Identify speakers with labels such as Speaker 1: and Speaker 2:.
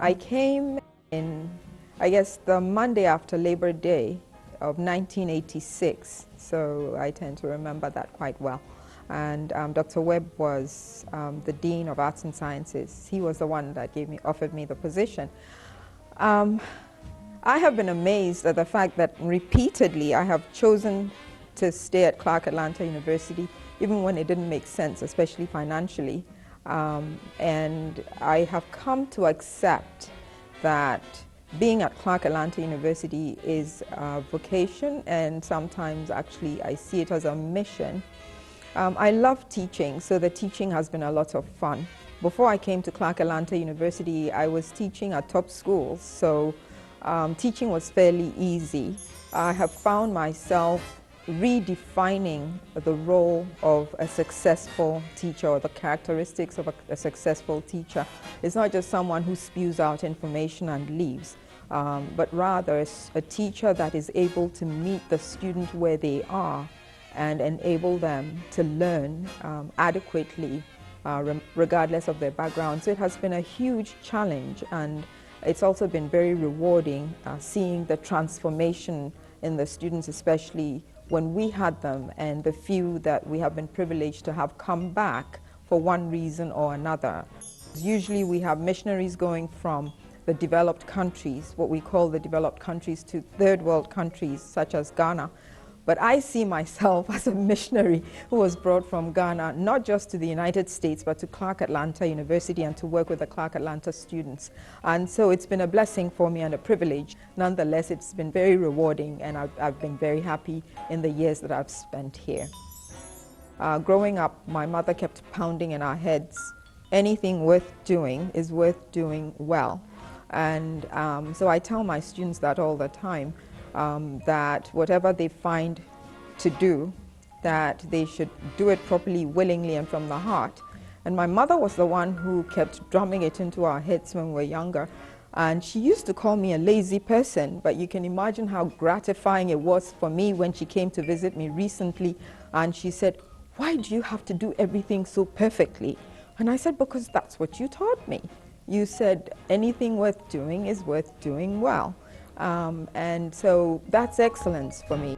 Speaker 1: I came in, I guess, the Monday after Labor Day of 1986, so I tend to remember that quite well. And Dr. Webb was the Dean of Arts and Sciences. He was the one that offered me the position. I have been amazed at the fact that repeatedly I have chosen to stay at Clark Atlanta University, even when it didn't make sense, especially financially. And I have come to accept that being at Clark Atlanta University is a vocation, and sometimes actually I see it as a mission. I love teaching, so the teaching has been a lot of fun. Before I came to Clark Atlanta University, I was teaching at top schools, so teaching was fairly easy. I have found myself redefining the role of a successful teacher, or the characteristics of a successful teacher. It's not just someone who spews out information and leaves, but rather a teacher that is able to meet the student where they are and enable them to learn adequately, regardless of their background. So it has been a huge challenge, and it's also been very rewarding seeing the transformation in the students, especially when we had them, and the few that we have been privileged to have come back for one reason or another. Usually we have missionaries going from the developed countries, what we call the developed countries, to third world countries such as Ghana. But I see myself as a missionary who was brought from Ghana, not just to the United States, but to Clark Atlanta University and to work with the Clark Atlanta students. And so it's been a blessing for me and a privilege. Nonetheless, it's been very rewarding, and I've been very happy in the years that I've spent here. Growing up, my mother kept pounding in our heads, anything worth doing is worth doing well. And so I tell my students that all the time. That whatever they find to do, that they should do it properly, willingly, and from the heart. And my mother was the one who kept drumming it into our heads when we were younger. And she used to call me a lazy person, but you can imagine how gratifying it was for me when she came to visit me recently, and she said, "Why do you have to do everything so perfectly?" And I said, "Because that's what you taught me. You said anything worth doing is worth doing well." And so that's excellence for me.